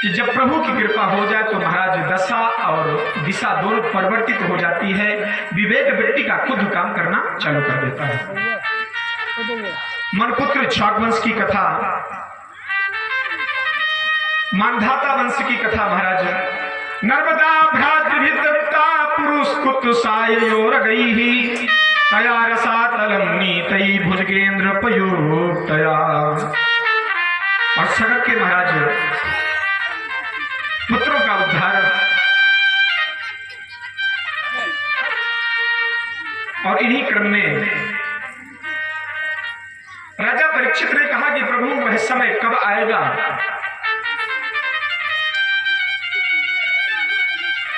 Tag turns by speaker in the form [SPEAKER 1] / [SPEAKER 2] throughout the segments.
[SPEAKER 1] कि जब प्रभु की कृपा हो जाए तो महाराज दशा और दिशा दोनों परिवर्तित हो जाती है। विवेक वृत्ति का खुद काम करना चालू कर देता है। मनपुत्र छागवंश की कथा, मानधाता वंश की कथा महाराज। नर्मदा भ्रातृभिदत्ता पुरुष कुत सायोर गई ही तया रसातलम नीतई भुजगेंद्र पयोक्तया। और सड़क के महाराज पुत्रों का उद्धार। और इन्हीं क्रम में राजा परीक्षित ने कहा कि प्रभु वह समय कब आएगा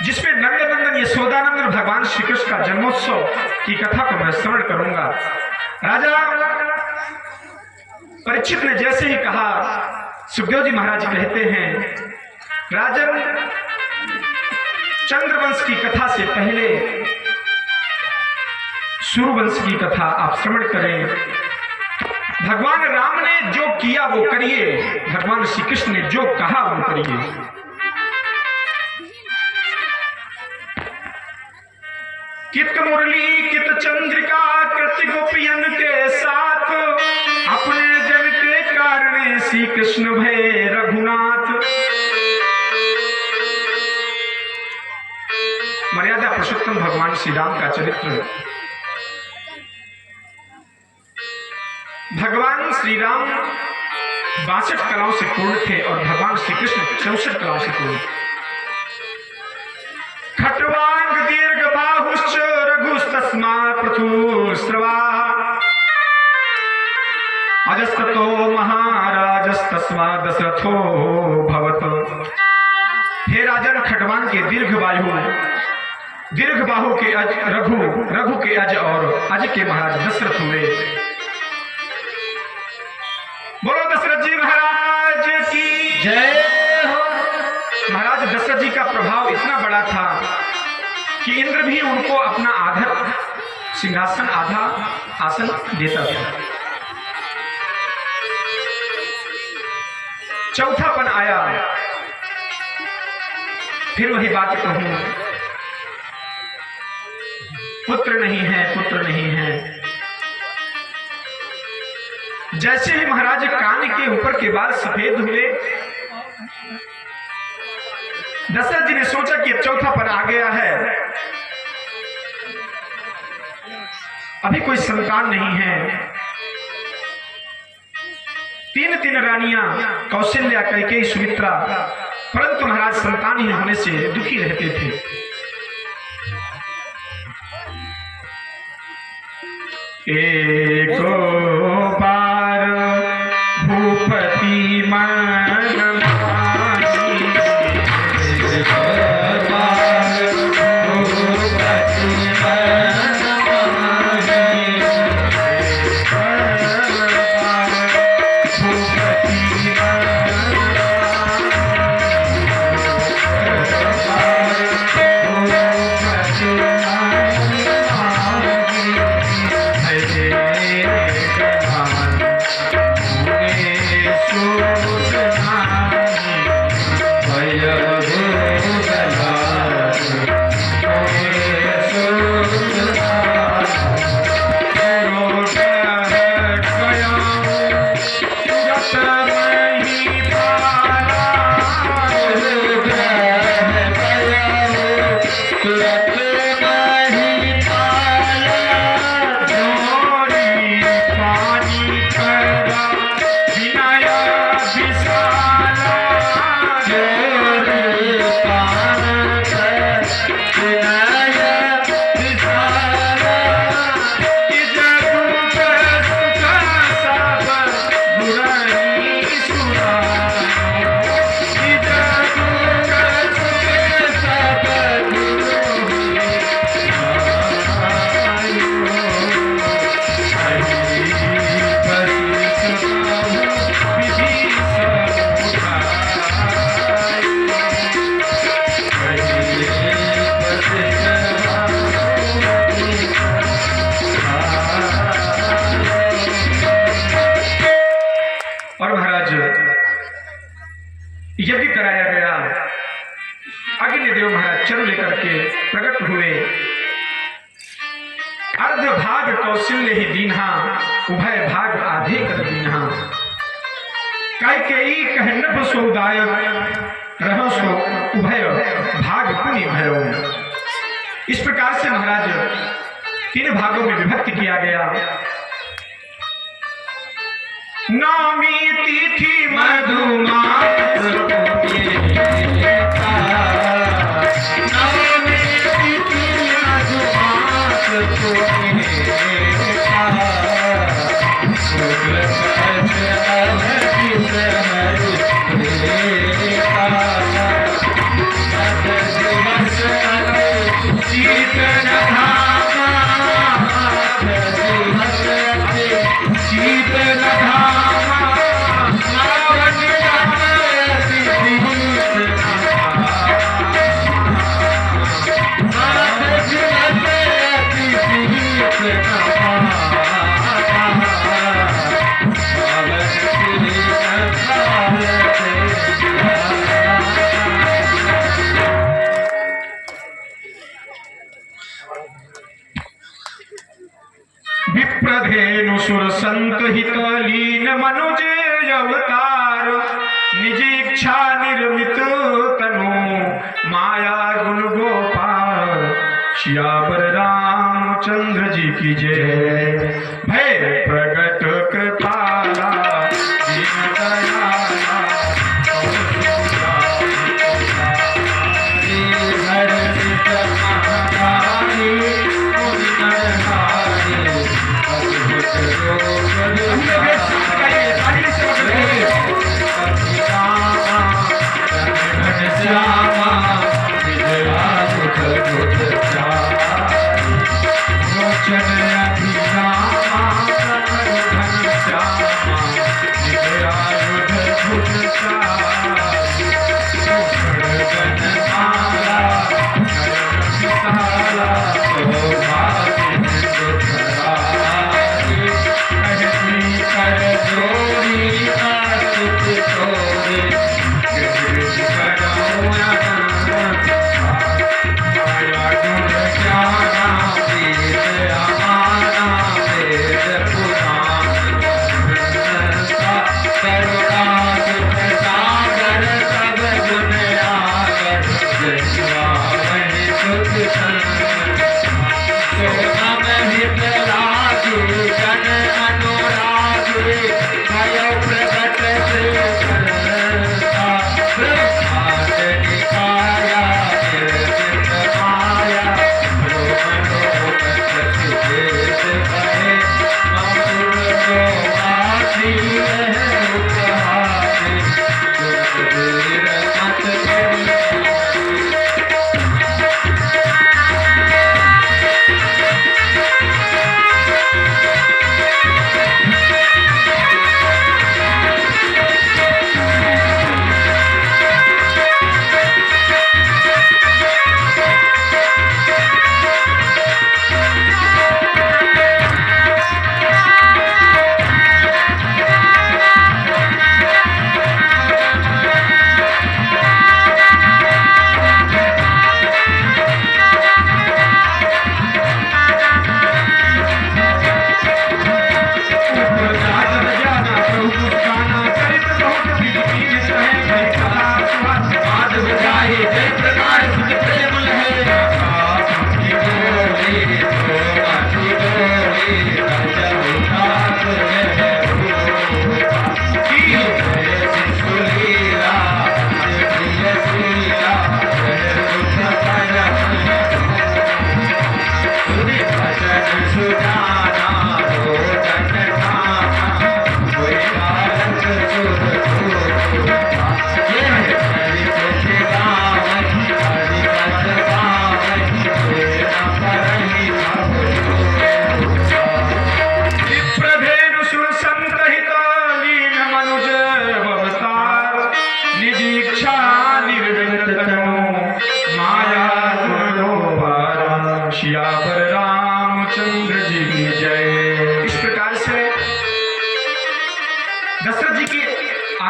[SPEAKER 1] जिसमें नंदनंदन यशोदानंदन भगवान श्री कृष्ण का जन्मोत्सव की कथा को मैं श्रवण करूंगा। राजा परीक्षित ने जैसे ही कहा, सुखदेव जी महाराज कहते हैं, राजन चंद्रवंश की कथा से पहले सूर्यवंश की कथा आप श्रवण करें। भगवान राम ने जो किया वो करिए, भगवान श्री कृष्ण ने जो कहा वो करिए। कित मुरली कित चंद्रिका कृति गोपियन के साथ अपने जन के कारण श्री कृष्ण भय रघुनाथ। मर्यादा पुरुषोत्तम भगवान श्री राम का चरित्र। भगवान श्री राम 62 कलाओं से पूर्ण थे और भगवान श्री कृष्ण 64 कलाओं से पूर्ण। खट्वांग दीर्घ बाहुश्च रघुस्तस्मा पृथुस्रवा अजस्ततो महाराजस्तस्मा दशरथो भवत। हे राजन, खट्वांग के दीर्घ बाहु के अज रघु के अज और अज के महाराज दशरथ हुए। बोलो दशरथ जी महाराज की जय हो। महाराज दशरथ जी का प्रभाव इतना बड़ा था कि इंद्र भी उनको अपना आधा सिंहासन आधा आसन देता था। चौथापन आया, फिर वही बात कहूं, पुत्र नहीं है, पुत्र नहीं है। जैसे ही महाराज कान के ऊपर के बाल सफेद हुए, दशरथ जी ने सोचा कि अब चौथापन आ गया है, अभी कोई संतान नहीं है। तीन रानियां कौशल्या, कैकेयी, सुमित्रा, परंतु महाराज संतान ही होने से दुखी रहते थे। एको बार भूपति मन यज्ञ कराया गया। अग्निदेव महाराज चरु लेकर के प्रकट हुए। अर्ध भाग कौशल्य ही दीन्हा, उभय भाग आधे कर दीन्हा। कैकेयी कहनप सौदाय, रहो सो उभय भाग पुनि भयो। इस प्रकार से महाराज 3 भागों में विभक्त किया गया। नवमी तिथि मधुमास विप्रधेनु सुर संत हित लीन मनुज अवतार। निज इच्छा निर्मित तनु माया गुण गोपाल। श्यावर रामचंद्र जी की जय। भय प्रगट कृपाला दीन दयाला।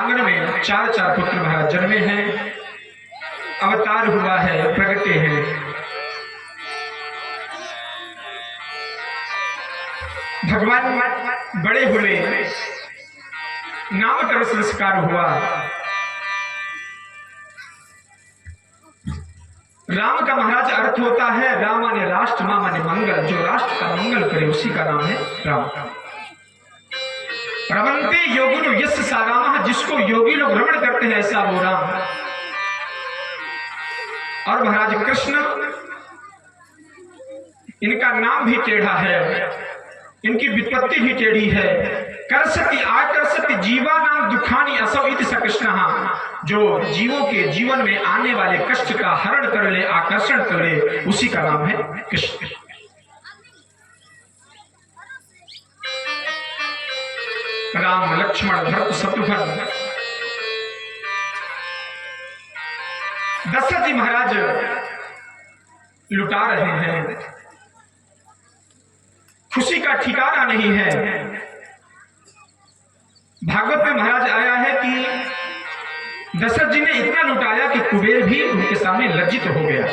[SPEAKER 1] आंगन में चार चार पुत्र महाराज जन्मे हैं, अवतार हुआ है, प्रगटे हैं। भगवान बड़े हुए, नामकरण संस्कार हुआ। राम का महाराज अर्थ होता है राम माने राष्ट्र, मां माने मंगल। जो राष्ट्र का मंगल करे उसी का नाम है राम। रमन्ते योगिनो यस्य सा रामः, जिसको योगी लोग रमण करते हैं ऐसा वो राम। और महाराज कृष्ण, इनका नाम भी टेढ़ा है, इनकी विपत्ति भी टेढ़ी है। करसति आकर्षति जीवा नाम दुखानी असौ इति स कृष्णः, जो जीवों के जीवन में आने वाले कष्ट का हरण कर ले, आकर्षण कर ले, उसी का नाम है कृष्ण। राम लक्ष्मण भरत शत्रुघ्न। दशरथ जी महाराज लुटा रहे हैं, खुशी का ठिकाना नहीं है। भागवत में महाराज आया है कि दशरथ जी ने इतना लुटाया कि कुबेर भी उनके सामने लज्जित हो गया।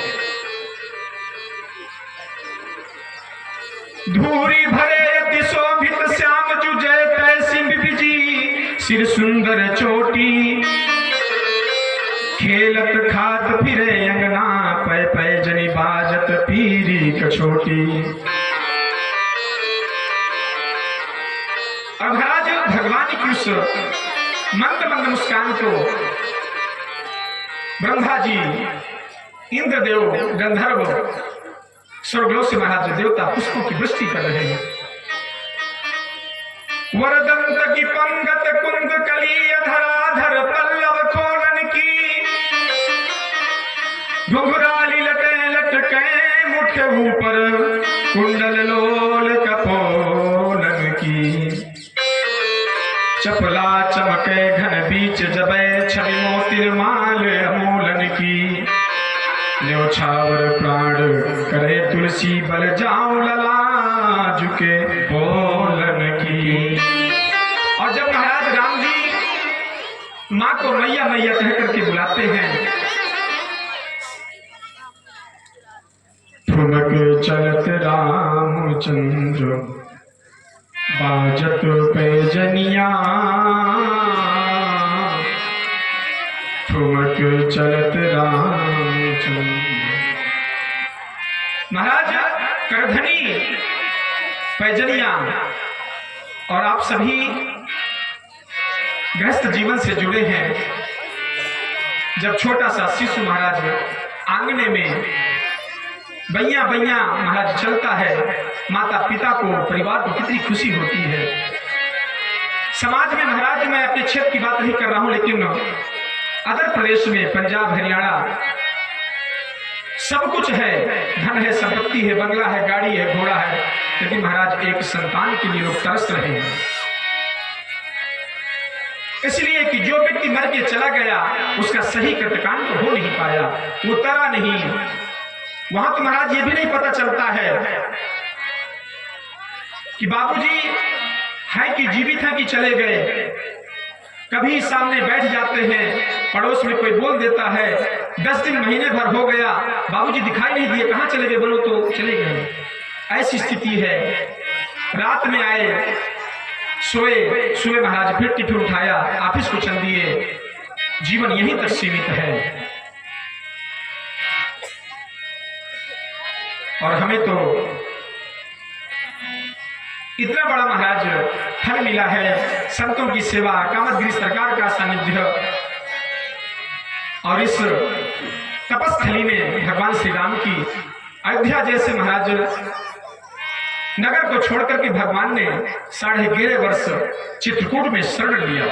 [SPEAKER 1] धूरी भरे अति शोभित श्याम जुजय तैसी बिजी, सिर सुंदर चोटी खेलत खात फिरे अंगना, पै पै जनी बाजत पीरी कछोटी। और महाराज भगवान की उस मंद मंद मुस्कान को ब्रह्मा जी, इंद्रदेव, गंधर्व, स्वर्गलोक से महाराज देवता पुष्पों की वृष्टि कर रहे हैं। वरदंत की पंगत कुंद कली धराधर पल्लव खोलन की, घुघराली लटे लटके मुठ ऊपर, कुंडल लोल कपोलन की। चपला चमके घन बीच जबै, छवि मोतिर माल अमोलन की। न्योछावर प्राण करे तुलसी, बल जाऊं लला झुके बोलन की। और जब महाराज राम जी मां को मैया मैया कह करके बुलाते हैं, ठुमक चलत रामचंद्र बाजत पैजनिया, ठुमक चलत रामचंद्र। महाराज करधनी पैजनिया, और आप सभी गृहस्थ जीवन से जुड़े हैं। जब छोटा सा शिशु महाराज आंगने में बैया बैया महाराज चलता है, माता पिता को, परिवार को कितनी खुशी होती है। समाज में महाराज, मैं अपने क्षेत्र की बात नहीं कर रहा हूं, लेकिन अदर प्रदेश में, पंजाब, हरियाणा, सब कुछ है, धन है, संपत्ति है, बंगला है, गाड़ी है, घोड़ा है, लेकिन महाराज एक संतान के लिए लोग तरस रहे हैं। इसलिए कि जो व्यक्ति मर के चला गया, उसका सही कर्तकांड हो नहीं पाया, वो तरा नहीं। वहां तो महाराज ये भी नहीं पता चलता है कि बाबूजी है कि जीवित है कि चले गए। कभी सामने बैठ जाते हैं, पड़ोस में कोई बोल देता है, 10 दिन महीने भर हो गया, बाबूजी दिखाई नहीं दिए, कहां चले गए, बोलो तो चले गए। ऐसी स्थिति है। रात में आए, सोए, सुबह महाराज फिर टिफिन उठाया, ऑफिस को चल दिए। जीवन यहीं तक सीमित है। और हमें तो इतना बड़ा महाराज फल मिला है, संतों की सेवा, कामतगिरी सरकार का सानिध्य। और इस तपस्थली में भगवान श्री राम की अयोध्या जैसे महाराज नगर को छोड़कर के भगवान ने 11.5 वर्ष चित्रकूट में शरण लिया।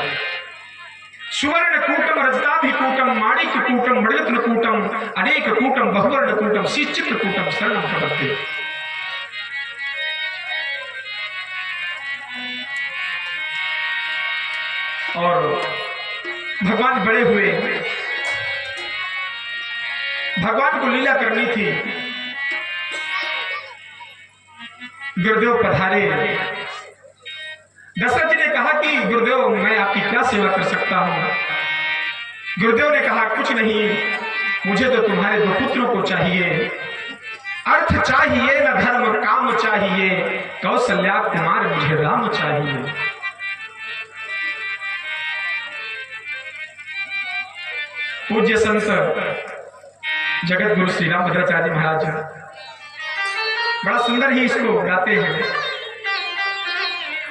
[SPEAKER 1] सुवर्ण कूटम रजताभिकूटम माणिक कूटम मणिरत्न कूटम अनेक कूटम बहुवर्ण कूटम श्री चित्रकूटम शरण प्रपत्ति। और भगवान बड़े हुए, भगवान को लीला करनी थी। गुरुदेव पधारे, दशरथ जी ने कहा कि गुरुदेव मैं आपकी क्या सेवा कर सकता हूं। गुरुदेव ने कहा कुछ नहीं, मुझे तो तुम्हारे 2 पुत्रों को चाहिए, अर्थ चाहिए न धर्म काम चाहिए, कौशल्या कुमार मुझे राम चाहिए। पूज्य संत जगत गुरु श्री राम भद्राचार्य महाराज बड़ा सुंदर ही इसको गाते हैं।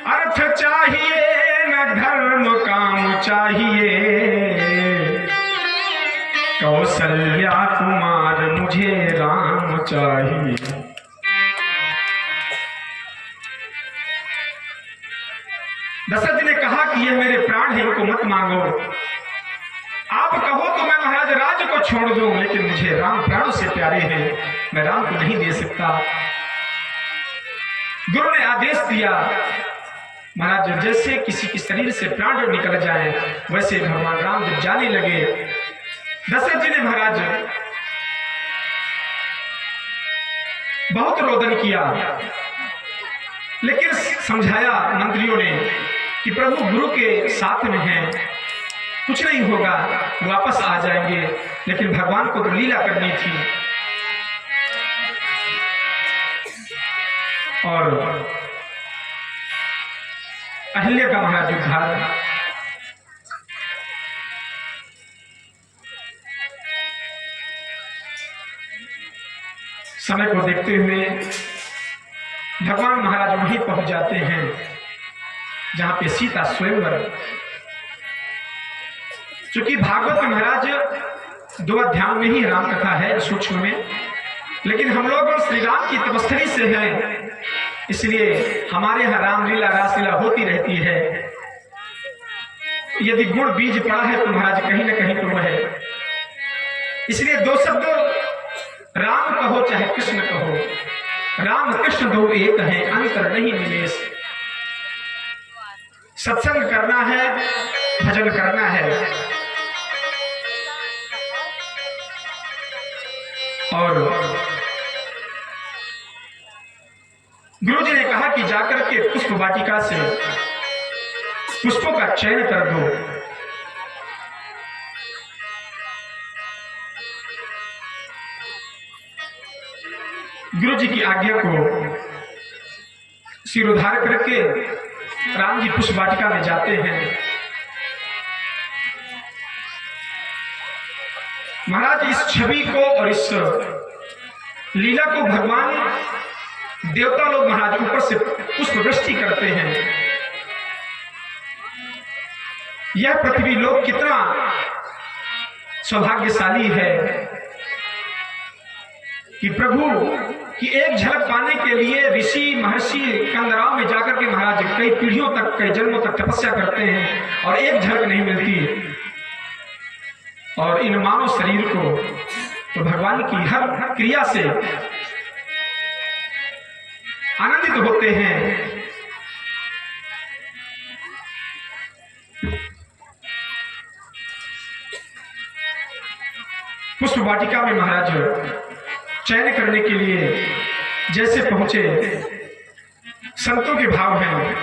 [SPEAKER 1] अर्थ चाहिए न धर्म काम चाहिए, कौशल्या कुमार मुझे राम चाहिए। दशरथ जी ने कहा कि ये मेरे प्राण हैं, इनको मत मांगो, आप कहो तो मैं महाराज राज्य को छोड़ दूं, लेकिन मुझे राम प्राणों से प्यारे हैं, मैं राम को नहीं दे सकता। गुरु ने आदेश दिया, महाराज जैसे किसी के शरीर से प्राण जब निकल जाए वैसे भगवान राम जब जाने लगे, दशरथ जी ने महाराज बहुत रोदन किया, लेकिन समझाया मंत्रियों ने कि प्रभु गुरु के साथ में हैं, कुछ नहीं होगा, वापस आ जाएंगे। लेकिन भगवान को तो लीला करनी थी। और अहिल्या का महाराज उद्धार, समय को देखते हुए भगवान महाराज वहीं पहुंच जाते हैं जहां पे सीता स्वयंवर। चूंकि भागवत में महाराज 2 अध्याय में ही राम कथा है सूक्ष्म में, लेकिन हम लोग श्री राम की तपस्वी से हैं, इसलिए हमारे यहाँ रामलीला रासलीला होती रहती है। यदि गुण बीज पड़ा है तो महाराज कहीं ना कहीं तो है, इसलिए 2 शब्द राम कहो चाहे कृष्ण कहो, राम कृष्ण 2 एक हैं, अंतर नहीं निवेश। सत्संग करना है, भजन करना है। और गुरु जी ने कहा कि जाकर के पुष्प वाटिका से पुष्पों का चयन कर दो। गुरु जी की आज्ञा को सिरोधार करके राम जी पुष्प वाटिका में जाते हैं। महाराज इस छवि को और इस लीला को भगवान देवता लोग महाराज ऊपर से पुष्प वृष्टि करते हैं। यह पृथ्वी लोग कितना सौभाग्यशाली है कि प्रभु की एक झलक पाने के लिए ऋषि महर्षि कंदराव में जाकर के महाराज कई पीढ़ियों तक, कई जन्मों तक तपस्या करते हैं और एक झलक नहीं मिलती। और इन मानव शरीर को तो भगवान की हर क्रिया से आनंदित होते हैं। पुष्प वाटिका में महाराज चयन करने के लिए जैसे पहुंचे, संतों के भाव हैं।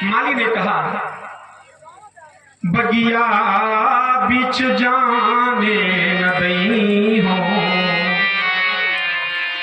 [SPEAKER 1] माली ने कहा बगिया बिच जाने न दई हो,